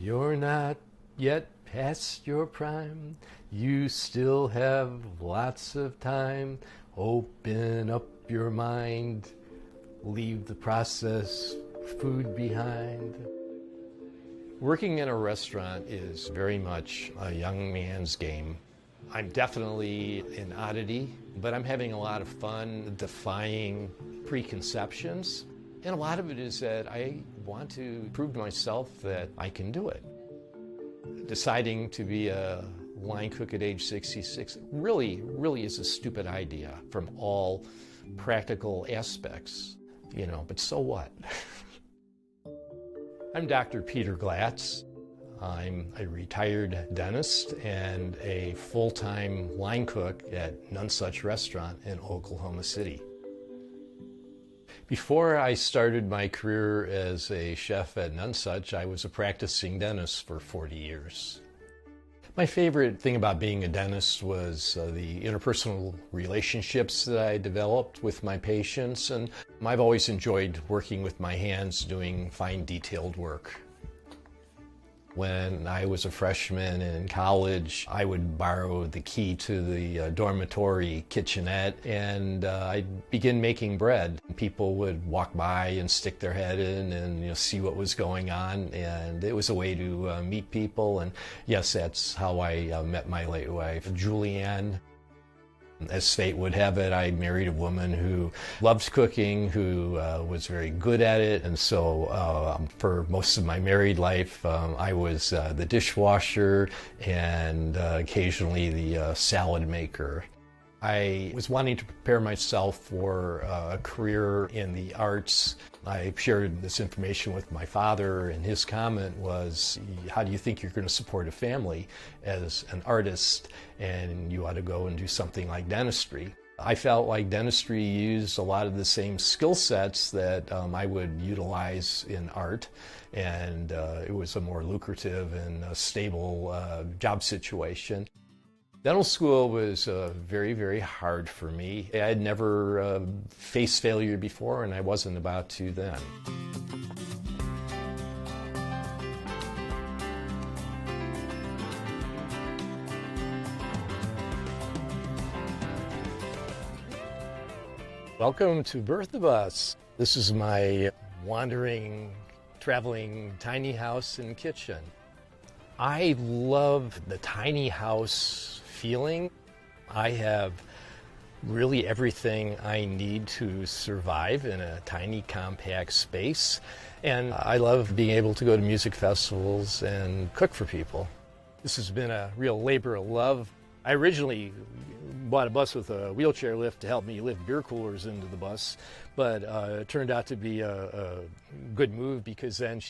You're not yet past your prime. You still have lots of time. Open up your mind. Leave the processed food behind. Working in a restaurant is very much a young man's game. I'm definitely an oddity, but I'm having a lot of fun defying preconceptions. And a lot of it is that I want to prove to myself that I can do it. Deciding to be a line cook at age 66 really is a stupid idea from all practical aspects, but so what? I'm Dr. Peter Glatz. I'm a retired dentist and a full-time line cook at Nonesuch Restaurant in Oklahoma City. Before I started my career as a chef at Nonesuch, I was a practicing dentist for 40 years. My favorite thing about being a dentist was the interpersonal relationships that I developed with my patients, and I've always enjoyed working with my hands, doing fine detailed work. When I was a freshman in college, I would borrow the key to the dormitory kitchenette and I'd begin making bread. People would walk by and stick their head in and see what was going on, and it was a way to meet people. And yes, that's how I met my late wife, Julianne. As fate would have it, I married a woman who loved cooking, who was very good at it, and so for most of my married life, I was the dishwasher and occasionally the salad maker. I was wanting to prepare myself for a career in the arts. I shared this information with my father, and his comment was, how do you think you're going to support a family as an artist, and you ought to go and do something like dentistry. I felt like dentistry used a lot of the same skill sets that I would utilize in art, and it was a more lucrative and stable job situation. Dental school was very, very hard for me. I had never faced failure before, and I wasn't about to then. Welcome to Bertha Bus. This is my wandering, traveling tiny house and kitchen. I love the tiny house feeling. I have really everything I need to survive in a tiny, compact space. And I love being able to go to music festivals and cook for people. This has been a real labor of love. I originally bought a bus with a wheelchair lift to help me lift beer coolers into the bus, but it turned out to be a good move because then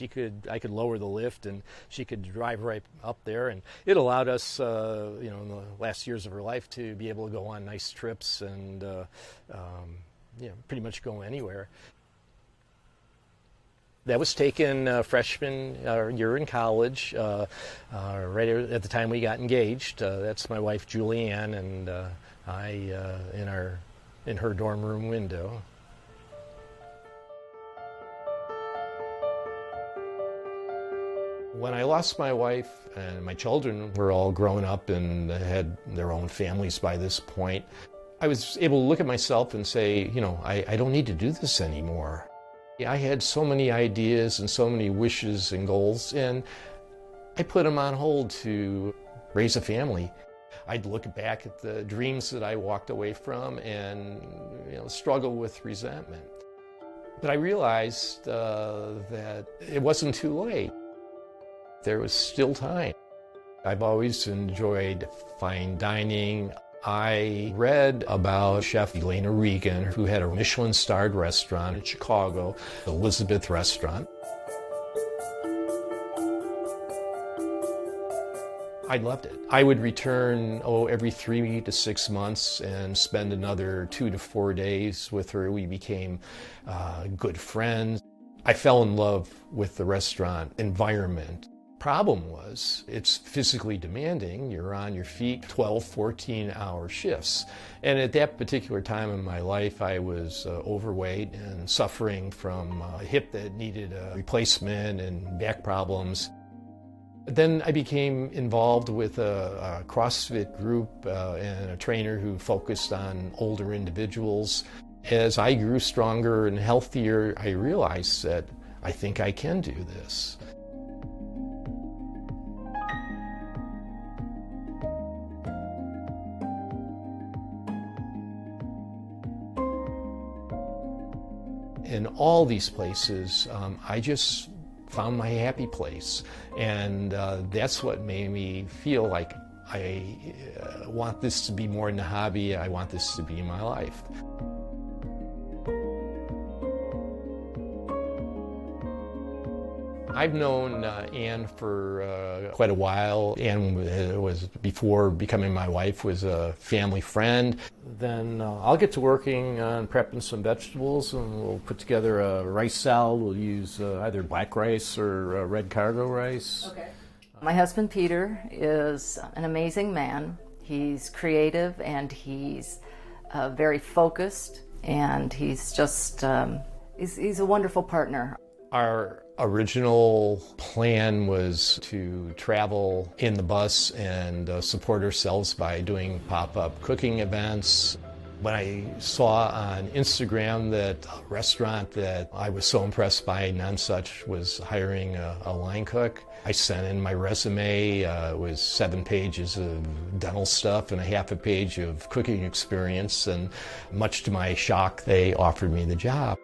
I could lower the lift and she could drive right up there, and it allowed us, in the last years of her life, to be able to go on nice trips and pretty much go anywhere. That was taken freshman year in college, right at the time we got engaged. That's my wife Julianne, and I in her dorm room window. When I lost my wife and my children were all grown up and had their own families by this point, I was able to look at myself and say, I don't need to do this anymore. I had so many ideas and so many wishes and goals, and I put them on hold to raise a family. I'd look back at the dreams that I walked away from and struggle with resentment. But I realized that it wasn't too late. There was still time. I've always enjoyed fine dining. I read about Chef Elena Regan, who had a Michelin-starred restaurant in Chicago, the Elizabeth Restaurant. I loved it. I would return every 3 to 6 months and spend another 2 to 4 days with her. We became good friends. I fell in love with the restaurant environment. Problem was, it's physically demanding. You're on your feet 12, 14-hour shifts. And at that particular time in my life, I was overweight and suffering from a hip that needed a replacement and back problems. Then I became involved with a CrossFit group and a trainer who focused on older individuals. As I grew stronger and healthier, I realized that I think I can do this. In all these places, I just found my happy place, and that's what made me feel like I want this to be more than a hobby. I want this to be my life. I've known Ann for quite a while. Ann was, before becoming my wife, was a family friend. Then I'll get to working on prepping some vegetables, and we'll put together a rice salad. We'll use either black rice or red cargo rice. Okay. My husband Peter is an amazing man. He's creative and he's very focused, and he's just he's a wonderful partner. Our original plan was to travel in the bus and support ourselves by doing pop-up cooking events. When I saw on Instagram that a restaurant that I was so impressed by, Nonesuch, was hiring a line cook, I sent in my resume. It was 7 pages of dental stuff and a half a page of cooking experience, and much to my shock, they offered me the job.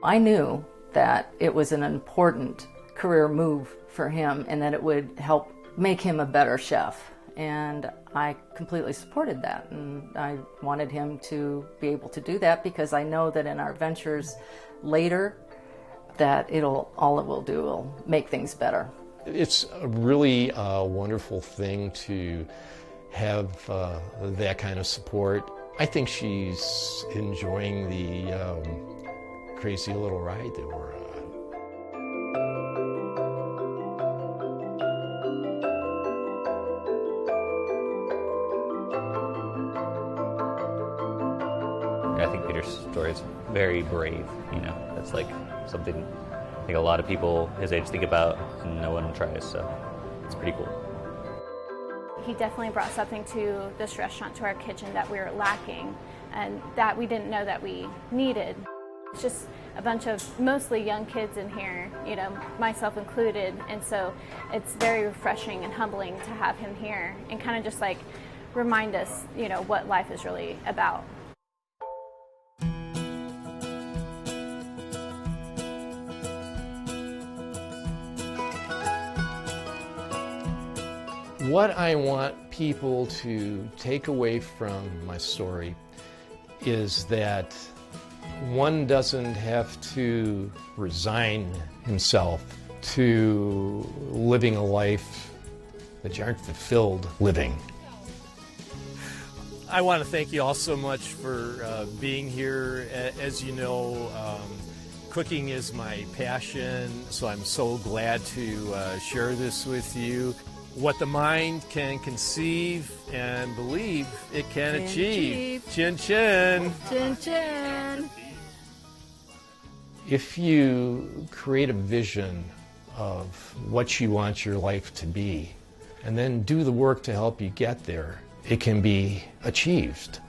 I knew that it was an important career move for him and that it would help make him a better chef. And I completely supported that, and I wanted him to be able to do that because I know that in our ventures later that all it will do will make things better. It's a really wonderful thing to have that kind of support. I think she's enjoying the crazy little ride that we're on. I think Peter's story is very brave, you know. That's like something I think a lot of people his age think about and no one tries, so it's pretty cool. He definitely brought something to this restaurant, to our kitchen, that we were lacking and that we didn't know that we needed. It's just a bunch of mostly young kids in here, you know, myself included, and so it's very refreshing and humbling to have him here and kind of just like remind us, you know, what life is really about. What I want people to take away from my story is that one doesn't have to resign himself to living a life that you aren't fulfilled living. I want to thank you all so much for being here. As you know, cooking is my passion, so I'm so glad to share this with you. What the mind can conceive and believe, it can achieve. Chin chin. Chin chin. If you create a vision of what you want your life to be, and then do the work to help you get there, it can be achieved.